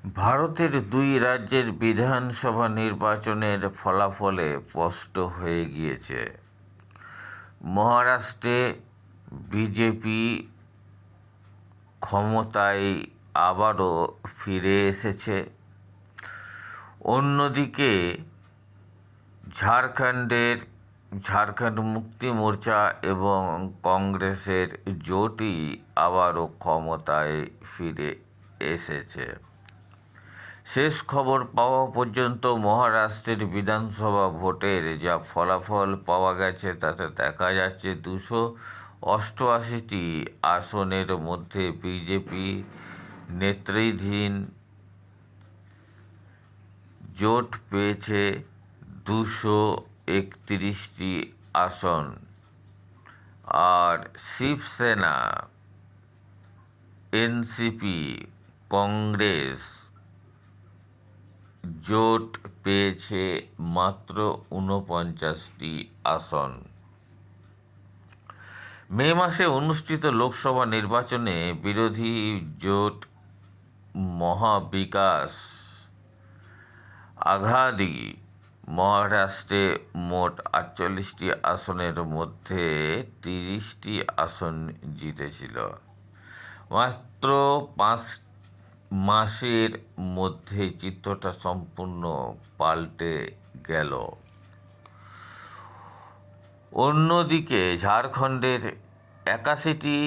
ভারতের দুই রাজ্যের বিধানসভা নির্বাচনের ফলাফলে স্পষ্ট হয়ে গিয়েছে। মহারাষ্ট্রে বিজেপি ক্ষমতায় আবারও ফিরে এসেছে। অন্যদিকে ঝাড়খণ্ড মুক্তি মোর্চা এবং কংগ্রেসের জোটই আবারও ক্ষমতায় ফিরে এসেছে। শেষ খবর পাওয়া পর্যন্ত মহারাষ্ট্রের বিধানসভা ভোটের যা ফলাফল পাওয়া গেছে তাতে দেখা যাচ্ছে 288টি আসনের মধ্যে বিজেপি নেতৃত্বাধীন জোট পেয়েছে 231টি আসন, আর শিবসেনা, এনসিপি, কংগ্রেস জোট পেয়েছে মাত্র 49টি আসন। মে মাসে অনুষ্ঠিত লোকসভা নির্বাচনে বিরোধী জোট মহাবিকাশ আঘাদি মহারাষ্ট্রে মোট 48টি আসনের মধ্যে 30টি আসন জিতেছিল। মাত্র 5 মাসের মধ্যে চিত্রটা সম্পূর্ণ পাল্টে গেল। অন্যদিকে ঝাড়খণ্ডের 81টি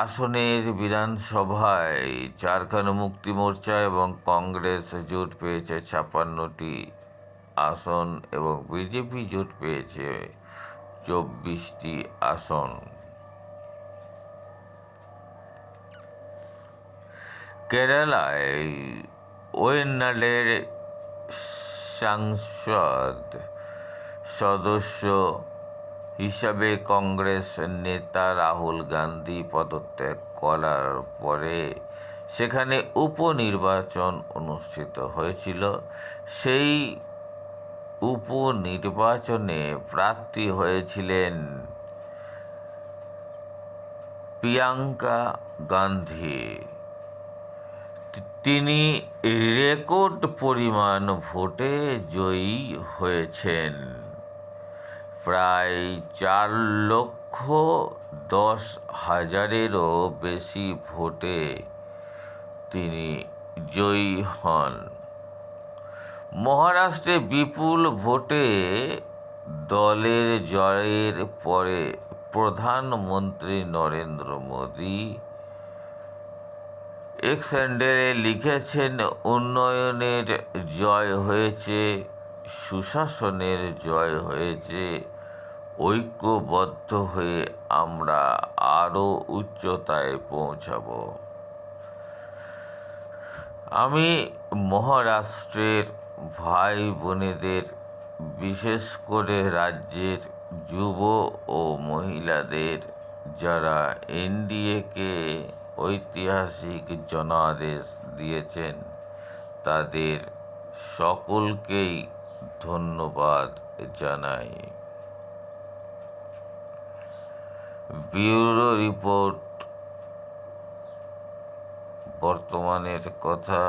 আসনের বিধানসভায় ঝাড়খণ্ড মুক্তি মোর্চা এবং কংগ্রেস জোট পেয়েছে 56টি আসন এবং বিজেপি জোট পেয়েছে 24টি আসন। কেরালায় ওয়েনাডের সংসদ সদস্য হিসাবে কংগ্রেস নেতা রাহুল গান্ধী পদত্যাগ করার পরে সেখানে উপনির্বাচন অনুষ্ঠিত হয়েছিল। সেই উপনির্বাচনে প্রার্থী হয়েছিলেন প্রিয়াঙ্কা গান্ধী। তিনি রেকর্ড পরিমাণ ভোটে জয়ী হয়েছেন। প্রায় 4,10,000-এরও বেশি ভোটে তিনি জয়ী হন। মহারাষ্ট্রে বিপুল ভোটে দলের জয়ের পরে প্রধানমন্ত্রী নরেন্দ্র মোদী এক্স হ্যান্ডেলে লিখেছেন, উন্নয়নের জয় হয়েছে, সুশাসনের জয় হয়েছে, ঐক্যবদ্ধ হয়ে আমরা আরও উচ্চতায় পৌঁছাব। আমি মহারাষ্ট্রের ভাই বোনেদের, বিশেষ করে রাজ্যের যুব ও মহিলাদের যারা এনডিএকে ঐতিহাসিক জনাদেশ দিয়েছেন, তাদের সকলকেই ধন্যবাদ জানাই। ব্যুরো রিপোর্ট, বর্তমানের কথা,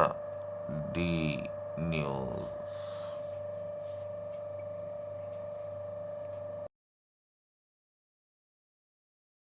ডি নিউজ।